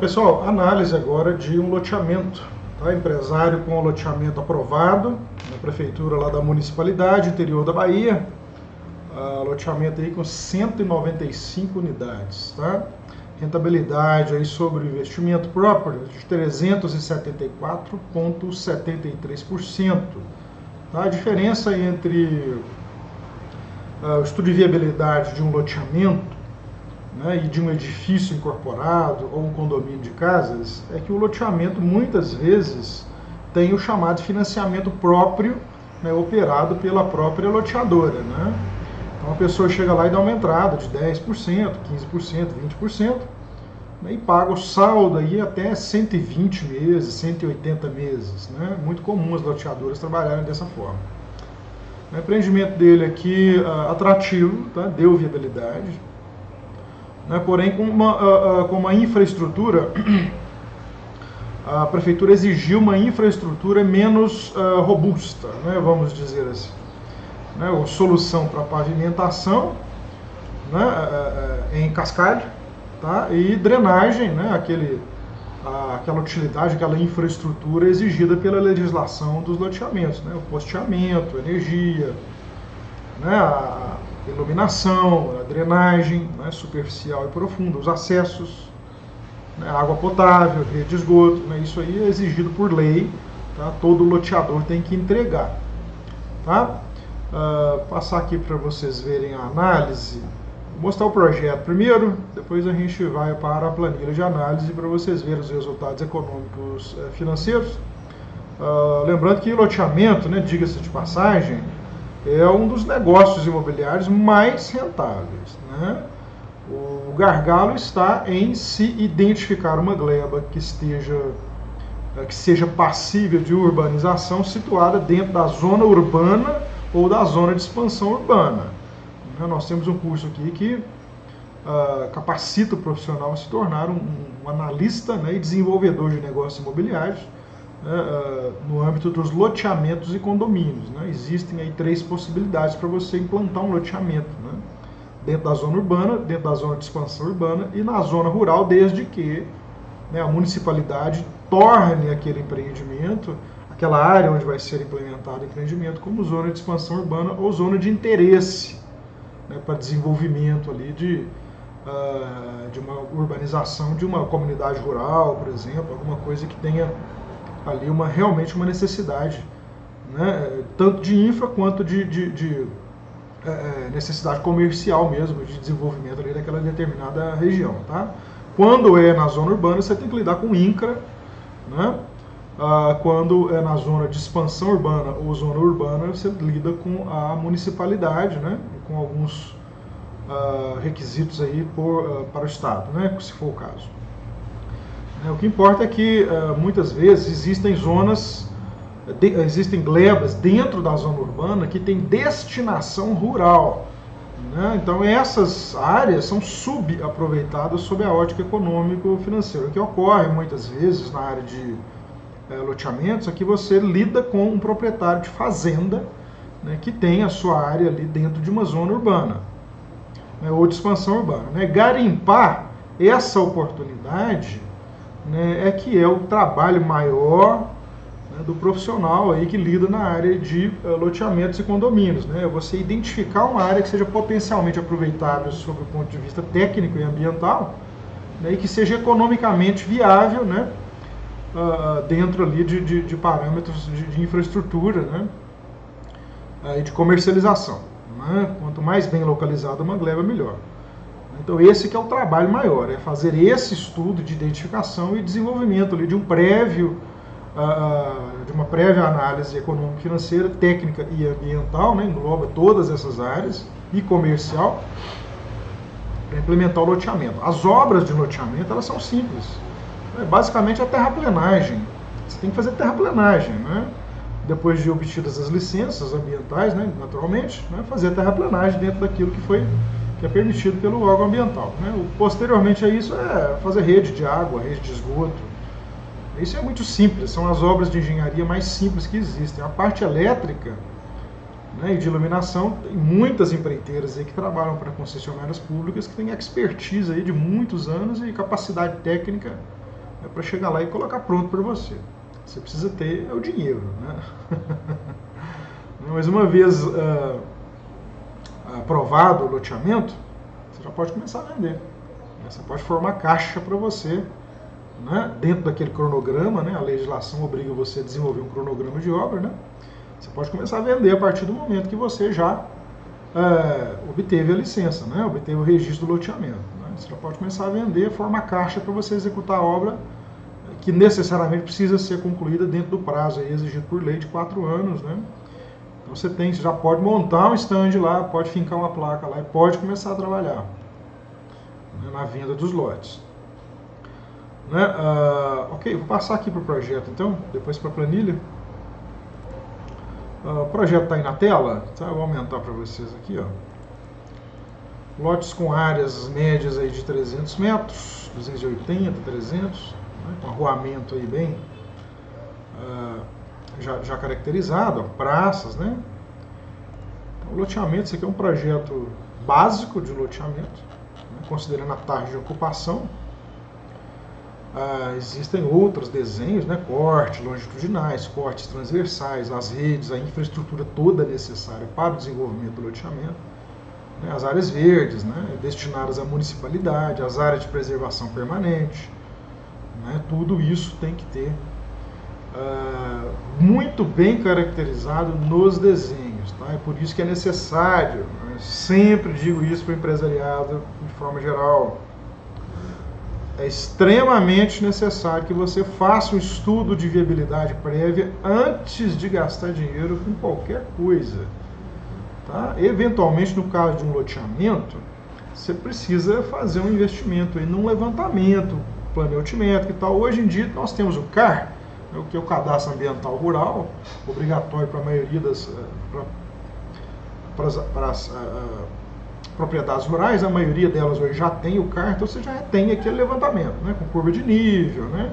Pessoal, análise agora de um loteamento. Tá? Empresário com o loteamento aprovado na prefeitura lá da municipalidade, interior da Bahia. Loteamento aí com 195 unidades. Tá? Rentabilidade aí sobre o investimento próprio de 374,73%. Tá? A diferença entre o estudo de viabilidade de um loteamento, né, e de um edifício incorporado ou um condomínio de casas, é que o loteamento muitas vezes tem o chamado financiamento próprio, né, operado pela própria loteadora. Né? Então a pessoa chega lá e dá uma entrada de 10%, 15%, 20%, né, e paga o saldo aí até 120 meses, 180 meses. Né? Muito comum as loteadoras trabalharem dessa forma. O empreendimento dele aqui atrativo, tá? Deu viabilidade. Né, porém, com uma infraestrutura, a prefeitura exigiu uma infraestrutura menos robusta, né, vamos dizer assim. Né, solução para pavimentação, né, em cascalho, tá, e drenagem, né, aquela utilidade, aquela infraestrutura exigida pela legislação dos loteamentos, né, o posteamento, energia, né, a iluminação, a drenagem, né, superficial e profunda, os acessos, né, água potável, rede de esgoto, né, isso aí é exigido por lei, tá? Todo loteador tem que entregar. Tá? Passar aqui para vocês verem a análise, vou mostrar o projeto primeiro, depois a gente vai para a planilha de análise para vocês verem os resultados econômicos financeiros. Lembrando que loteamento, né, diga-se de passagem, é um dos negócios imobiliários mais rentáveis. Né? O gargalo está em se identificar uma gleba que seja passível de urbanização, situada dentro da zona urbana ou da zona de expansão urbana. Nós temos um curso aqui que capacita o profissional a se tornar um analista, né, e desenvolvedor de negócios imobiliários, no âmbito dos loteamentos e condomínios. Né? Existem aí 3 possibilidades para você implantar um loteamento, né? Dentro da zona urbana, dentro da zona de expansão urbana e na zona rural, desde que, né, a municipalidade torne aquele empreendimento, aquela área onde vai ser implementado o empreendimento, como zona de expansão urbana ou zona de interesse, né, para desenvolvimento ali de uma urbanização de uma comunidade rural, por exemplo, alguma coisa que tenha ali realmente uma necessidade, né, tanto de infra quanto de necessidade comercial mesmo, de desenvolvimento ali daquela determinada região. Tá? Quando é na zona urbana, você tem que lidar com INCRA, né? Quando é na zona de expansão urbana ou zona urbana, você lida com a municipalidade, né, com alguns requisitos aí para o Estado, né, se for o caso. O que importa é que muitas vezes existem glebas dentro da zona urbana que tem destinação rural. Né? Então essas áreas são subaproveitadas sob a ótica econômico-financeira. O que ocorre muitas vezes na área de loteamentos é que você lida com um proprietário de fazenda, né, que tem a sua área ali dentro de uma zona urbana, né, ou de expansão urbana. Né? Garimpar essa oportunidade, né, é que é o trabalho maior, né, do profissional aí que lida na área de loteamentos e condomínios. Né? Você identificar uma área que seja potencialmente aproveitável sob o ponto de vista técnico e ambiental, né, e que seja economicamente viável, né, dentro ali de parâmetros de infraestrutura, né, e de comercialização. Né? Quanto mais bem localizada uma gleba, melhor. Então esse que é o trabalho maior, é fazer esse estudo de identificação e desenvolvimento ali de uma prévia análise econômico-financeira, técnica e ambiental, né, engloba todas essas áreas, e comercial, para implementar o loteamento. As obras de loteamento, elas são simples. Basicamente a terraplenagem. Você tem que fazer terraplenagem, né? Depois de obtidas as licenças ambientais, né, naturalmente, né, fazer a terraplenagem dentro daquilo que é permitido pelo órgão ambiental. Né? Posteriormente a isso é fazer rede de água, rede de esgoto. Isso é muito simples, são as obras de engenharia mais simples que existem. A parte elétrica, né, e de iluminação, tem muitas empreiteiras aí que trabalham para concessionárias públicas que têm expertise aí de muitos anos e capacidade técnica é para chegar lá e colocar pronto para você. Você precisa ter o dinheiro, né? Mas uma vez aprovado o loteamento, você já pode começar a vender. Você pode formar caixa para você, né? Dentro daquele cronograma, né? A legislação obriga você a desenvolver um cronograma de obra, né? Você pode começar a vender a partir do momento que você já obteve a licença, né? Obteve o registro do loteamento. Né? Você já pode começar a vender, formar caixa para você executar a obra que necessariamente precisa ser concluída dentro do prazo aí, exigido por lei de 4 anos, né? Então você já pode montar um stand lá, pode fincar uma placa lá e pode começar a trabalhar, né, na venda dos lotes. Né? Ok, vou passar aqui para o projeto então, depois para a planilha. O projeto está aí na tela, tá? Eu vou aumentar para vocês aqui, ó. Lotes com áreas médias aí de 300 metros, 280, 300, né? Com arruamento aí bem já caracterizado, ó, praças, né? O loteamento, esse aqui é um projeto básico de loteamento, né? Considerando a taxa de ocupação. Existem outros desenhos, né? Cortes longitudinais, cortes transversais, as redes, a infraestrutura toda necessária para o desenvolvimento do loteamento, né? As áreas verdes, né? Destinadas à municipalidade, as áreas de preservação permanente, né? Tudo isso tem que ter muito bem caracterizado nos desenhos. Tá? É por isso que é necessário, né? Sempre digo isso para o empresariado de forma geral, é extremamente necessário que você faça um estudo de viabilidade prévia antes de gastar dinheiro com qualquer coisa. Tá? Eventualmente, no caso de um loteamento, você precisa fazer um investimento aí num levantamento planeométrico e tal. Hoje em dia nós temos o CAR, que é o Cadastro Ambiental Rural, obrigatório para a maioria para as propriedades rurais, a maioria delas hoje já tem o CAR, então você já tem aquele levantamento, né, com curva de nível, né,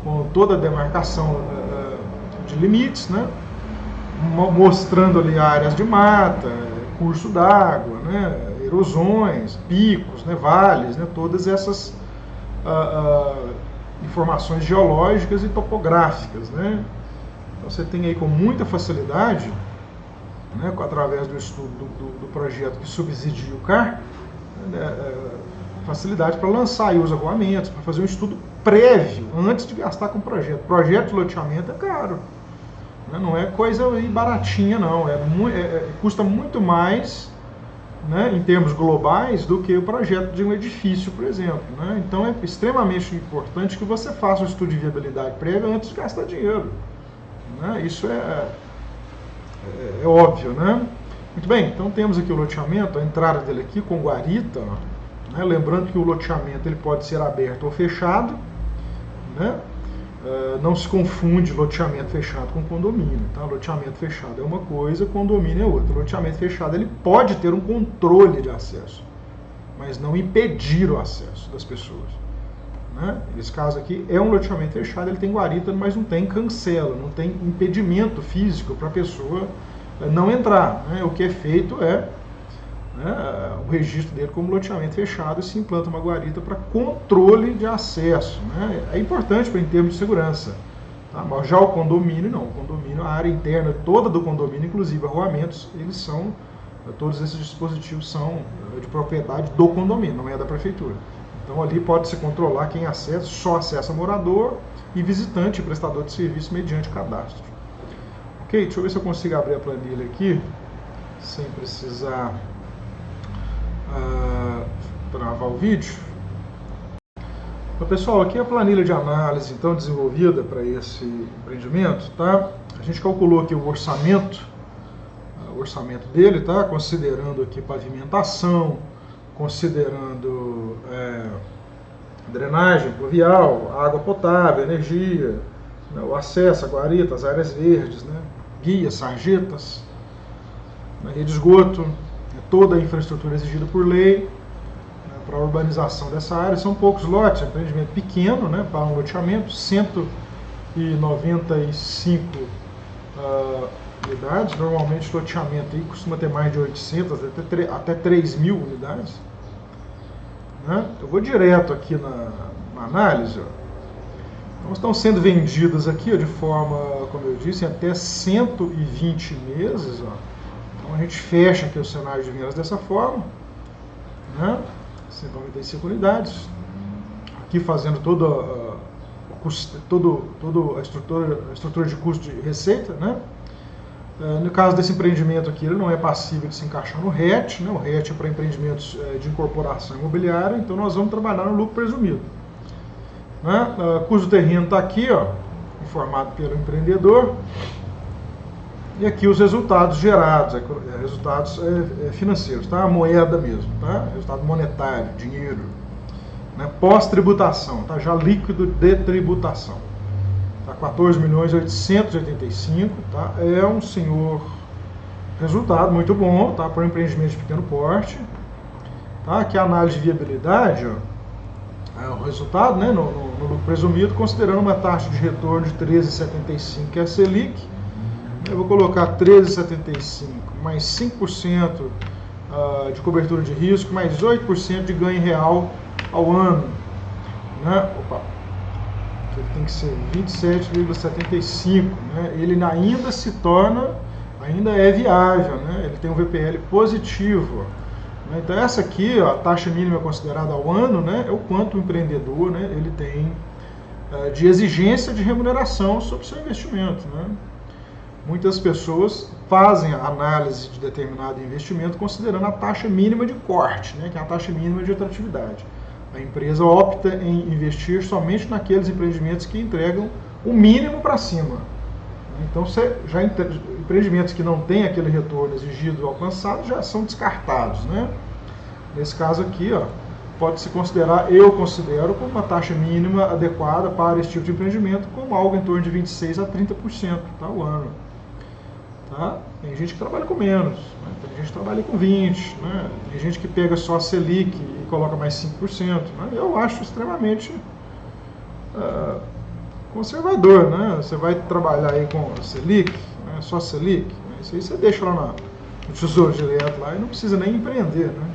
com toda a demarcação de limites, né, mostrando ali áreas de mata, curso d'água, né, erosões, picos, né, vales, né, todas essas informações geológicas e topográficas, né. Então você tem aí com muita facilidade, né, através do estudo do projeto que subsidia o CAR, né, facilidade para lançar aí os arruamentos, para fazer um estudo prévio, antes de gastar com o projeto. Projeto de loteamento é caro, né, não é coisa baratinha não, custa muito mais, né, em termos globais do que o projeto de um edifício, por exemplo. Né? Então é extremamente importante que você faça um estudo de viabilidade prévia antes de gastar dinheiro. Né? Isso é óbvio, né? Muito bem, então temos aqui o loteamento, a entrada dele aqui com guarita, né? Lembrando que o loteamento ele pode ser aberto ou fechado, né? Não se confunde loteamento fechado com condomínio, tá? Loteamento fechado é uma coisa, condomínio é outra. Loteamento fechado ele pode ter um controle de acesso, mas não impedir o acesso das pessoas. Né? Nesse caso aqui é um loteamento fechado, ele tem guarita, mas não tem cancela, não tem impedimento físico para a pessoa não entrar. Né? O que é feito é, né, o registro dele como loteamento fechado e se implanta uma guarita para controle de acesso. Né? É importante em termos de segurança. Tá? Mas já o condomínio não. O condomínio, a área interna toda do condomínio, inclusive arruamentos, todos esses dispositivos são de propriedade do condomínio, não é da prefeitura. Então ali pode-se controlar quem acessa, só acessa morador e visitante e prestador de serviço mediante cadastro. Ok, deixa eu ver se eu consigo abrir a planilha aqui, sem precisar travar o vídeo. Então, pessoal, aqui é a planilha de análise então desenvolvida para esse empreendimento. Tá? A gente calculou aqui o orçamento dele, tá? Considerando aqui pavimentação, considerando drenagem pluvial, água potável, energia, né, o acesso a guarita, as áreas verdes, né, guias, sarjetas, na rede de esgoto, toda a infraestrutura exigida por lei, né, para a urbanização dessa área. São poucos lotes, é um empreendimento pequeno, né, para um loteamento, 195 unidades. Normalmente o loteamento aí costuma ter mais de 800 até 3.000 unidades. Né? Eu vou direto aqui na análise. Ó. Então, estão sendo vendidas aqui, ó, de forma, como eu disse, em até 120 meses. Ó. Então a gente fecha aqui o cenário de vendas dessa forma, né? 195 unidades. Aqui fazendo toda a estrutura de custo de receita, né? No caso desse empreendimento aqui, ele não é passível de se encaixar no RET, né? O RET é para empreendimentos de incorporação imobiliária, então nós vamos trabalhar no lucro presumido. Né? O custo do terreno está aqui, ó, informado pelo empreendedor, e aqui os resultados gerados, resultados financeiros, tá? A moeda mesmo, tá? Resultado monetário, dinheiro, né? Pós-tributação, tá? Já líquido de tributação. Tá? 14.885.000, tá? É um senhor resultado muito bom, tá? Para um empreendimento de pequeno porte, tá? Aqui a análise de viabilidade, ó, o resultado, né, no lucro presumido, considerando uma taxa de retorno de 13,75, que é a Selic. Eu vou colocar 13,75 mais 5% de cobertura de risco, mais 8% de ganho real ao ano. Né? Opa, ele tem que ser 27,75. Né? Ele ainda se torna, ainda é viável, né? Ele tem um VPL positivo. Então essa aqui, ó, a taxa mínima considerada ao ano, né, é o quanto o empreendedor, né, ele tem de exigência de remuneração sobre o seu investimento. Né? Muitas pessoas fazem a análise de determinado investimento considerando a taxa mínima de corte, né, que é a taxa mínima de atratividade. A empresa opta em investir somente naqueles empreendimentos que entregam o mínimo para cima. Então, empreendimentos que não têm aquele retorno exigido alcançado já são descartados, né? Nesse caso aqui, ó, pode-se considerar, eu considero, como uma taxa mínima adequada para esse tipo de empreendimento, como algo em torno de 26% a 30%, tá, ao ano. Tá? Tem gente que trabalha com menos, né? Tem gente que trabalha com 20%, né? Tem gente que pega só a Selic e coloca mais 5%. Né? Eu acho extremamente conservador, né? Você vai trabalhar aí com a Selic, né? Só Selic, né? Isso aí você deixa lá no Tesouro Direto lá e não precisa nem empreender, né?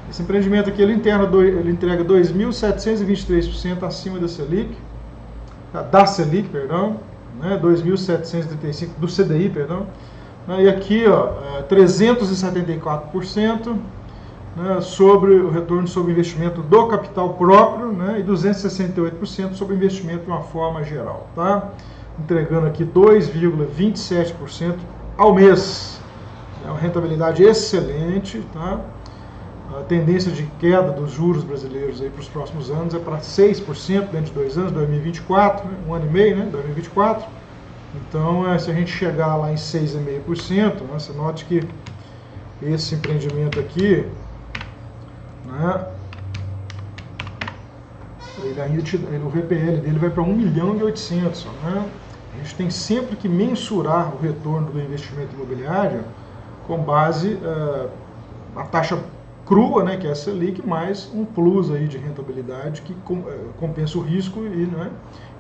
Esse empreendimento aqui, ele entrega 2.723% acima da Selic, né? 2.735% do CDI, perdão. E aqui, ó, 374%, né, sobre o retorno sobre o investimento do capital próprio, né, e 268% sobre o investimento de uma forma geral, tá? Entregando aqui 2,27% ao mês. É uma rentabilidade excelente, tá? A tendência de queda dos juros brasileiros aí para os próximos anos é para 6% dentro de 2 anos, 2024, né, 1 ano e meio, né, 2024. Então, se a gente chegar lá em 6,5%, né, você note que esse empreendimento aqui, né, o VPL dele vai para 1.800.000, né? A gente tem sempre que mensurar o retorno do investimento imobiliário com base na taxa crua, né, que é a Selic, mais um plus aí de rentabilidade que compensa o risco né,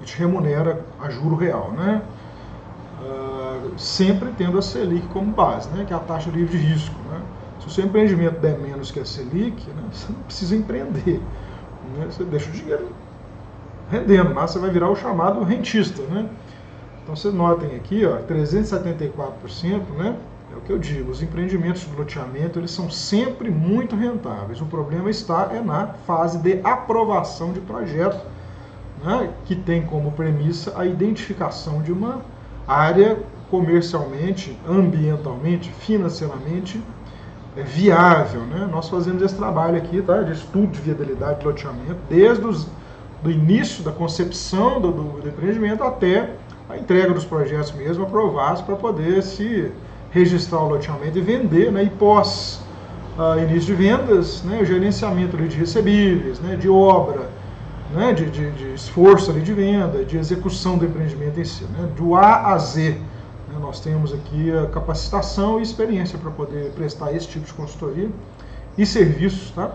e te remunera a juro real, né? Sempre tendo a Selic como base, né, que é a taxa livre de risco. Né? Se o seu empreendimento der menos que a Selic, né, você não precisa empreender. Né? Você deixa o dinheiro rendendo, mas você vai virar o chamado rentista. Né? Então vocês notem aqui, ó, 374%, né, é o que eu digo, os empreendimentos de loteamento eles são sempre muito rentáveis. O problema está na fase de aprovação de projeto, né, que tem como premissa a identificação de uma área comercialmente, ambientalmente, financeiramente viável. Né? Nós fazemos esse trabalho aqui, tá, de estudo de viabilidade de loteamento, desde do início da concepção do empreendimento até a entrega dos projetos mesmo aprovados para poder se registrar o loteamento e vender, né? E pós início de vendas, né, o gerenciamento ali de recebíveis, né, de obra, né, de esforço ali de venda, de execução do empreendimento em si, né, do A a Z. Né, nós temos aqui a capacitação e experiência para poder prestar esse tipo de consultoria e serviços, tá?